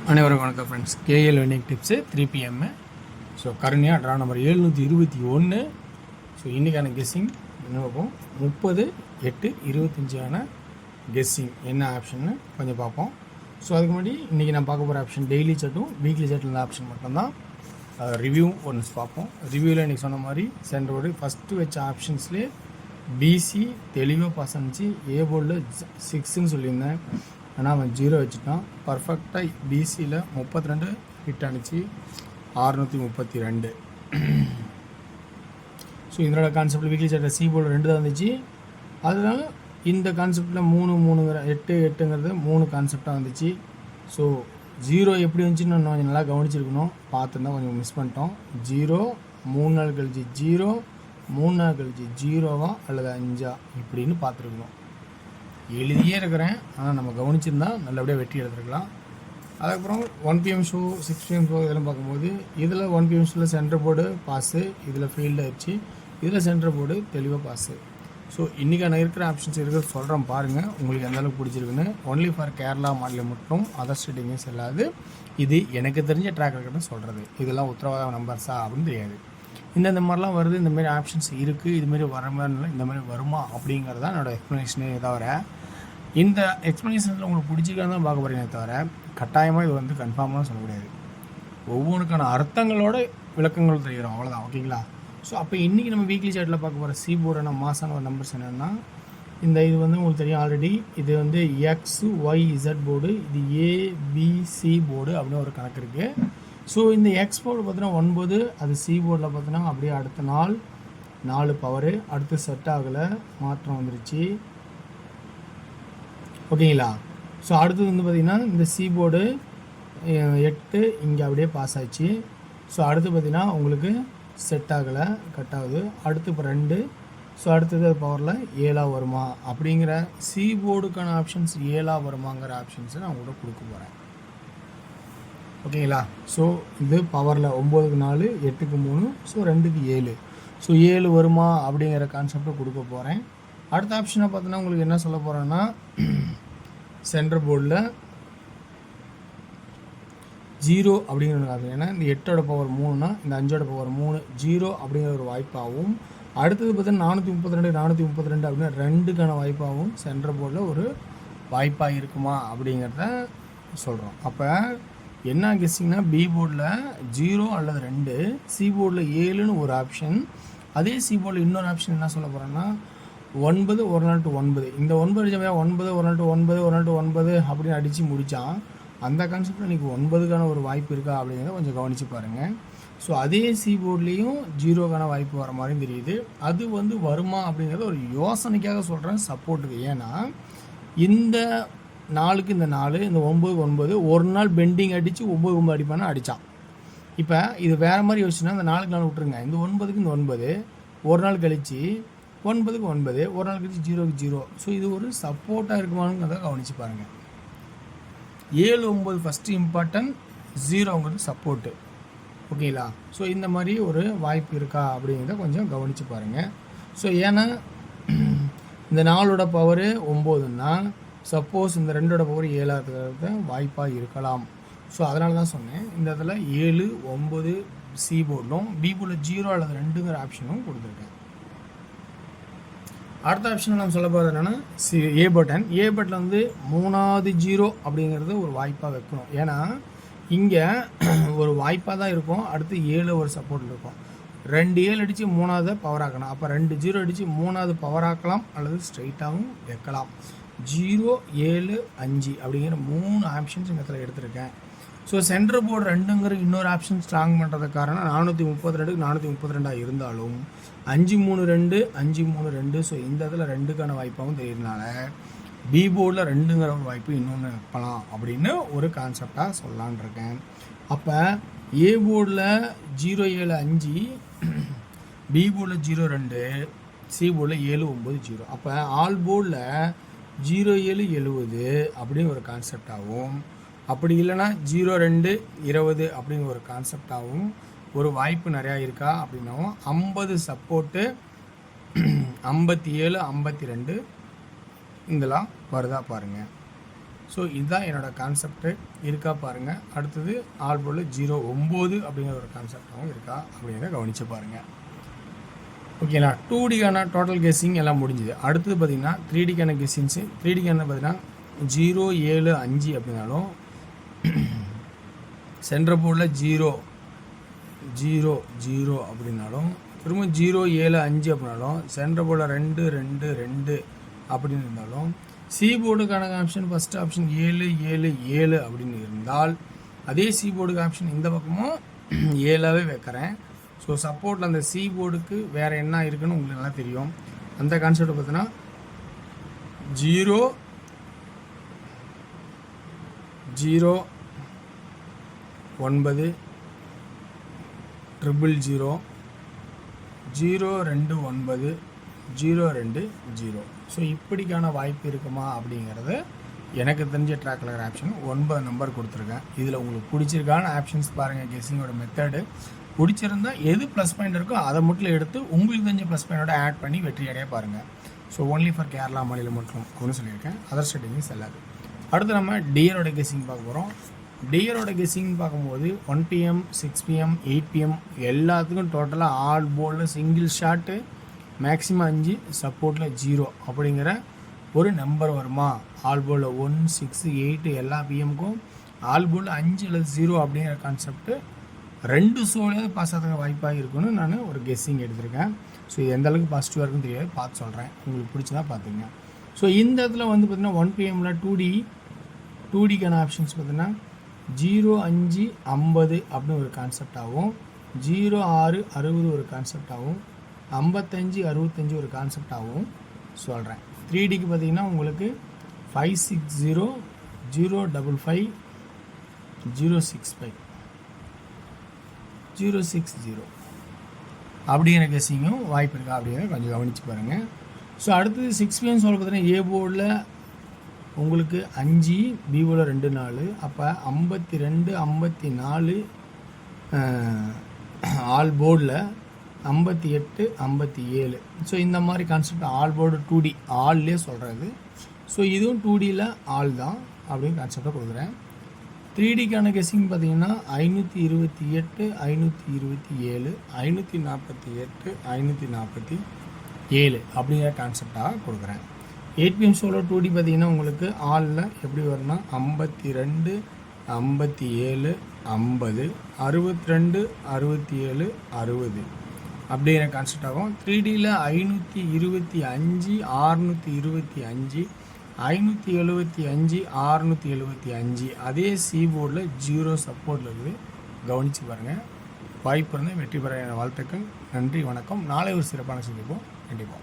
அனைவருக்கும் வணக்கம் friends. KL winning tips 3 PM. So கருணையாக ட்ரா நம்பர் 721. ஸோ இன்றைக்கான கெஸ்ஸிங் என்ன பார்ப்போம். 30/8/25 கெஸ்ஸிங் என்ன ஆப்ஷன்னு கொஞ்சம் பார்ப்போம். ஸோ அதுக்கு முன்னாடி இன்றைக்கி நான் பார்க்க போகிற ஆப்ஷன் டெய்லி சார்ட்டும் வீக்லி சார்ட்டில் இருந்த ஆப்ஷன் மட்டும்தான். ரிவ்யூ ஒன்று பார்ப்போம். ரிவ்யூவில் இன்றைக்கி சொன்ன மாதிரி சென்டரோடு ஃபஸ்ட்டு வச்ச ஆப்ஷன்ஸ்லேயே பிசி தெளிவாக பாஸ் ஆனிச்சு. ஏ போர்டில் 6ன்னு சொல்லியிருந்தேன், ஆனால் அவன் 0 வச்சுட்டான். பர்ஃபெக்டாக பிசியில் 32 ஹிட் ஆனிச்சு, 632. ஸோ இதனோட கான்செப்டில் வீக்லி சார்ட்டில் சி போர்டில் 2 தான் வந்துச்சு. அதனால இந்த கான்செப்டில் 8ங்கிறது 3 கான்செப்டாக வந்துச்சு. ஸோ 0 எப்படி வந்துச்சுன்னு நான் கொஞ்சம் நல்லா கவனிச்சிருக்கணும், பார்த்துருந்தா கொஞ்சம் மிஸ் பண்ணிட்டோம். 0 3 நாள் கழிச்சு 0 3 நாள் கழிச்சு 0வா அல்லது 5ஆ இப்படின்னு பார்த்துருக்கணும். எழுதியே இருக்கிறேன், ஆனால் நம்ம கவனிச்சிருந்தா நல்லபடியாக வெற்றி எடுத்துருக்கலாம். அதுக்கப்புறம் 1 PM ஷோ 6 PM ஷோ இதெல்லாம் பார்க்கும்போது இதில் 1 PM ஷோவில் சென்டர் போர்டு பாஸு, இதில் ஃபீல்டு ஆயிடுச்சு, இதில் சென்டர் போர்டு தெளிவாக பாஸு. ஸோ இன்றைக்கான இருக்கிற ஆப்ஷன்ஸ் இருக்கிறது சொல்கிறேன் பாருங்கள், உங்களுக்கு எந்த அளவுக்கு பிடிச்சிருக்குன்னு. ஒன்லி ஃபார் கேரளா மாநிலம் மட்டும், அதர் ஸ்டேட்டிங்கே செல்லாது. இது எனக்கு தெரிஞ்ச ட்ராக் ரெக்கார்டு சொல்கிறது. இதெல்லாம் உத்தரவாத நம்பர்ஸா அப்படின்னு தெரியாது. இந்த மாதிரிலாம் வருது, இந்தமாரி ஆப்ஷன்ஸ் இருக்குது, இதுமாரி வர மாதிரி இந்த மாதிரி வருமா அப்படிங்கிறது தான் என்னோடய எக்ஸ்ப்ளனேஷனே தவிர, இந்த எக்ஸ்ப்ளனேஷனில் உங்களுக்கு பிடிச்சிருக்கான்னு தான் பார்க்க போகிறீங்க தவிர கட்டாயமாக இது வந்து கன்ஃபார்மாக சொல்ல முடியாது. ஒவ்வொன்றுக்கான அர்த்தங்களோட விளக்கங்கள் தெரிகிறோம், அவ்வளோதான். ஓகேங்களா? ஸோ அப்போ இன்றைக்கி நம்ம வீக்லி சார்ட்டில் பார்க்க போகிற சி போர்டான மாசான ஒரு நம்பர்ஸ் என்னென்னா, இது வந்து உங்களுக்கு தெரியும் ஆல்ரெடி. இது வந்து XYZ போர்டு, இது ABC போர்டு அப்படின்னு ஒரு கணக்கு இருக்குது. ஸோ இந்த எக்ஸ் போர்டு பார்த்தீங்கன்னா 9, அது சி போர்டில் பார்த்தீங்கன்னா அப்படியே அடுத்த நாள் 4 பவரு, அடுத்து செட் ஆகலை, மாற்றம் வந்துருச்சு. ஓகேங்களா? ஸோ அடுத்தது வந்து பார்த்திங்கன்னா இந்த சி போர்டு 8 இங்கே அப்படியே பாஸ் ஆச்சு. ஸோ அடுத்து பார்த்திங்கன்னா உங்களுக்கு செட் ஆகலை, கட் ஆகுது. அடுத்து இப்போ 2. ஸோ அடுத்தது அது பவரில் 7ஆக வருமா அப்படிங்கிற சி போர்டுக்கான ஆப்ஷன்ஸ் 7ஆக வருமாங்கிற ஆப்ஷன்ஸை நான் உங்கள்கிட்ட கொடுக்க போகிறேன். ஓகேங்களா? ஸோ இது பவரில் 9க்கு 4, 8க்கு 3, ஸோ 2க்கு 7. ஸோ 7 வருமா அப்படிங்கிற கான்செப்டை கொடுக்க போகிறேன். அடுத்த ஆப்ஷனை பார்த்தோன்னா உங்களுக்கு என்ன சொல்ல போகிறேன்னா, சென்டர் போர்டில் 0 அப்படிங்கிற ஒரு ஆப்ஷன். ஏன்னா இந்த 8ஓட பவர் 3னா இந்த 5ஓட பவர் 3, 0 அப்படிங்கிற ஒரு வாய்ப்பாகவும், அடுத்தது பார்த்தீங்கன்னா 432 அப்படின்னா 2க்கான வாய்ப்பாகவும் சென்டர் போர்டில் ஒரு வாய்ப்பாக இருக்குமா அப்படிங்கிறத சொல்கிறோம். அப்போ என்ன கெஸ்ஸிங்னா, பி போர்டில் 0 அல்லது 2, சி போர்டில் 7ன்னு ஒரு ஆப்ஷன். அதே சி போர்டில் இன்னொரு ஆப்ஷன் என்ன சொல்ல போகிறேன்னா 9 1 நாள் டு 9. இந்த 9 அடிச்சமையாக 9 1 நாள் டு 9 1 நாள் டு 9 அப்படின்னு அடித்து முடித்தான். அந்த கான்செப்டில் இன்றைக்கி 9க்கான ஒரு வாய்ப்பு இருக்கா அப்படிங்கிறத கொஞ்சம் கவனித்து பாருங்கள். ஸோ அதே சி போர்ட்லேயும் 0க்கான வாய்ப்பு வர மாதிரியும் தெரியுது. அது வந்து வருமா அப்படிங்கிறத ஒரு யோசனைக்காக சொல்கிறேன், சப்போர்ட்டுக்கு. ஏன்னா இந்த 4க்கு இந்த 4, இந்த 9க்கு 9, ஒரு நாள் பெண்டிங் அடித்து 9 அடிப்பானா அடித்தான். இப்போ இது வேறு மாதிரி யோசிச்சுன்னா இந்த 4க்கு 4 விட்டுருங்க, இந்த 9க்கு இந்த 9, ஒரு நாள் கழித்து 9க்கு 9, ஒரு நாள் கழிச்சு 0க்கு 0. ஸோ இது ஒரு சப்போர்ட்டாக இருக்குமானுங்கிறத கவனித்து பாருங்கள். 7 9 ஃபஸ்ட்டு இம்பார்ட்டன்ட், 0ங்கிறது சப்போர்ட்டு. ஓகேங்களா? ஸோ இந்த மாதிரி ஒரு வாய்ப்பு இருக்கா அப்படிங்கிறத கொஞ்சம் கவனித்து பாருங்கள். ஸோ ஏன்னா இந்த 4ஓட பவரு 9ன்னா சப்போஸ் இந்த 2ஓட பவர் 7ஆகிறத வாய்ப்பாக இருக்கலாம். ஸோ அதனால தான் சொன்னேன், இந்த இடத்துல 7 9 சி போர்டிலும் பி போர்டில் 0 அல்லது 2ங்கிற ஆப்ஷனும் கொடுத்துருக்கேன். அடுத்த ஆப்ஷன் நம்ம சொல்ல போகிறது என்னென்னா ஏ பட்டன். ஏ பட்டில் வந்து 3வது 0 அப்படிங்கிறது ஒரு வாய்ப்பாக வைக்கணும். ஏன்னா இங்கே ஒரு வாய்ப்பாக தான் இருக்கும். அடுத்து 7 ஒரு சப்போர்ட் இருக்கும். 2 7 அடித்து 3வது பவர் ஆக்கணும். அப்போ 2 0 அடித்து 3வது பவர் ஆக்கலாம் அல்லது ஸ்ட்ரைட்டாகவும் வைக்கலாம். 0 7 5 அப்படிங்கிற 3 ஆப்ஷன்ஸ் இந்த இடத்துல எடுத்திருக்கேன். ஸோ சென்டர் போர்டு 2ங்கிற இன்னொரு ஆப்ஷன் ஸ்ட்ராங் பண்ணுறதுக்கு காரணம் 432க்கு 432 இருந்தாலும் 5 3 2 5 3 2. ஸோ இந்த இடத்துல 2க்கான வாய்ப்பாகவும் தெரியுறதுனால பி போர்டில் 2ங்கிற ஒரு வாய்ப்பு இன்னொன்று வைக்கலாம் அப்படின்னு ஒரு கான்செப்டாக சொல்லலான் இருக்கேன். அப்போ ஏ போர்டில் 0 7 5, பி போர்டில் 0 2, சி போர்டில் 7 9 0. அப்போ ஆல் போர்டில் 0 7 70 அப்படின்னு ஒரு கான்செப்டாகவும், அப்படி இல்லைன்னா 0 2 20 அப்படிங்கிற ஒரு கான்செப்டாகவும் ஒரு வாய்ப்பு நிறையா இருக்கா அப்படின்னாவும் 50 சப்போர்ட்டு 57 52 இதெல்லாம் வருதா பாருங்கள். ஸோ இதுதான் என்னோடய கான்செப்ட்டு. இருக்கா பாருங்கள். அடுத்தது ஆல் போர்டில் 09 அப்படிங்கிற ஒரு கான்செப்டாகவும் இருக்கா அப்படிங்கிறத கவனித்து பாருங்கள். ஓகேங்களா? 2Dக்கான டோட்டல் கெஸ்ஸிங் எல்லாம் முடிஞ்சுது. அடுத்தது பார்த்திங்கன்னா 3Dக்கான கெஸ்ஸிங்ஸு. 3Dக்கான பார்த்திங்கன்னா 075 அப்படின்னாலும் சென்டர் போர்டில் 0 அப்படின்னாலும் திரும்ப 075 அப்படின்னாலும் சென்டர் போர்டில் 2 அப்படின்னு இருந்தாலும் சி போர்டுக்கான ஆப்ஷன் ஃபஸ்ட் ஆப்ஷன் 7 அப்படின்னு இருந்தால் அதே சி போர்டுக்கு ஆப்ஷன் இந்த பக்கமும் 7ஆகவே வைக்கிறேன். ஸோ சப்போர்ட்டில் அந்த சி போர்டுக்கு வேறு என்ன இருக்குன்னு உங்களுக்கு நல்லா தெரியும். அந்த கான்செப்ட் பார்த்தீங்கன்னா 0 9 000 029 020. ஸோ இப்படிக்கான வாய்ப்பு இருக்குமா அப்படிங்கிறது எனக்கு தெரிஞ்ச ட்ராக் கலர் ஆப்ஷன் 9 நம்பர் கொடுத்துருக்கேன். இதில் உங்களுக்கு பிடிச்சிருக்கான ஆப்ஷன்ஸ் பாருங்கள். கெஸ்ஸிங்கோட மெத்தடு பிடிச்சிருந்தால் எது ப்ளஸ் பாயிண்ட் இருக்கோ அதை மட்டும் எடுத்து உங்களுக்கு தெரிஞ்ச ப்ளஸ் பாயிண்டோட ஆட் பண்ணி வெற்றி அடைய பாருங்கள். ஸோ ஒன்லி ஃபார் கேரளா மாநிலம் மட்டும் அப்படின்னு சொல்லியிருக்கேன். அதர் ஸ்டேட்டிங்ஸ் செல்லாது. அடுத்து நம்ம டியரோட கெஸ்ஸிங் பார்க்க போகிறோம். டியரோட கெஸ்ஸிங் பார்க்கும்போது 1 PM 6 PM 8 PM எல்லாத்துக்கும் டோட்டலாக ஆல் போர்டில் சிங்கிள் ஷாட்டு மேக்ஸிமம் 5 சப்போர்ட்டில் 0 அப்படிங்கிற ஒரு நம்பர் வருமா? ஆல் போர்டில் 1 6 8 எல்லா பிஎம்க்கும் ஆல் போர்டில் 5 அல்லது 0 அப்படிங்கிற கான்செப்ட்டு 2 ஷோலையாவது பாஸ் ஆகிறதுக்கு வாய்ப்பாக இருக்குன்னு நான் ஒரு கெஸ்ஸிங் எடுத்திருக்கேன். ஸோ இது எந்த அளவுக்கு பாசிட்டிவாக இருக்குன்னு தெரியாது, பார்த்து சொல்கிறேன். உங்களுக்கு பிடிச்சதா பார்த்துங்க. ஸோ இந்த இடத்துல வந்து பார்த்திங்கன்னா 1 PMல 2Dக்கான ஆப்ஷன்ஸ் பார்த்திங்கன்னா 05 50 அப்படின்னு ஒரு கான்செப்டாகவும் 06 60 ஒரு கான்செப்டாகவும் 55 65 ஒரு கான்செப்டாகவும் சொல்கிறேன். 3Dக்கு பார்த்திங்கன்னா உங்களுக்கு 560 055 065 060 அப்படிங்கிற கெஸ்ஸிங்கும் வாய்ப்பு இருக்கா அப்படிங்கிறத கொஞ்சம் கவனித்து பாருங்கள். ஸோ அடுத்தது 6 PM சொல்ல பார்த்தீங்கன்னா ஏ போர்டில் உங்களுக்கு 5 பி போர்டில் 2 4 அப்போ 52 54 ஆல் போர்டில் 58 57. ஸோ இந்த மாதிரி கான்செப்ட் ஆல் போர்டு 2D ஆல்லே சொல்கிறது. ஸோ இதுவும் 2Dயில் ஆல் தான் அப்படின்னு கான்செப்டை கொடுக்குறேன். 3Dக்கான கெஸ்ஸிங் பார்த்தீங்கன்னா 528 527 548 547 அப்படிங்கிற கான்செப்டாக கொடுக்குறேன். 8 PM சோலோ 2D பார்த்தீங்கன்னா உங்களுக்கு ஆலில் எப்படி வரும்னா 52 57 50 62 67 60 அப்படிங்கிற கான்செப்ட் ஆகும். 3Dயில் 525 625 575 675 அதே சி போர்டில் 0 சப்போர்ட்டில் இருக்குது. கவனித்து பாருங்கள். வாய்ப்பு இருந்தால் வெற்றி பெற வாழ்த்துக்கள். நன்றி, வணக்கம். நாளை ஒரு சிறப்பான சந்திப்போம். கண்டிப்பாக.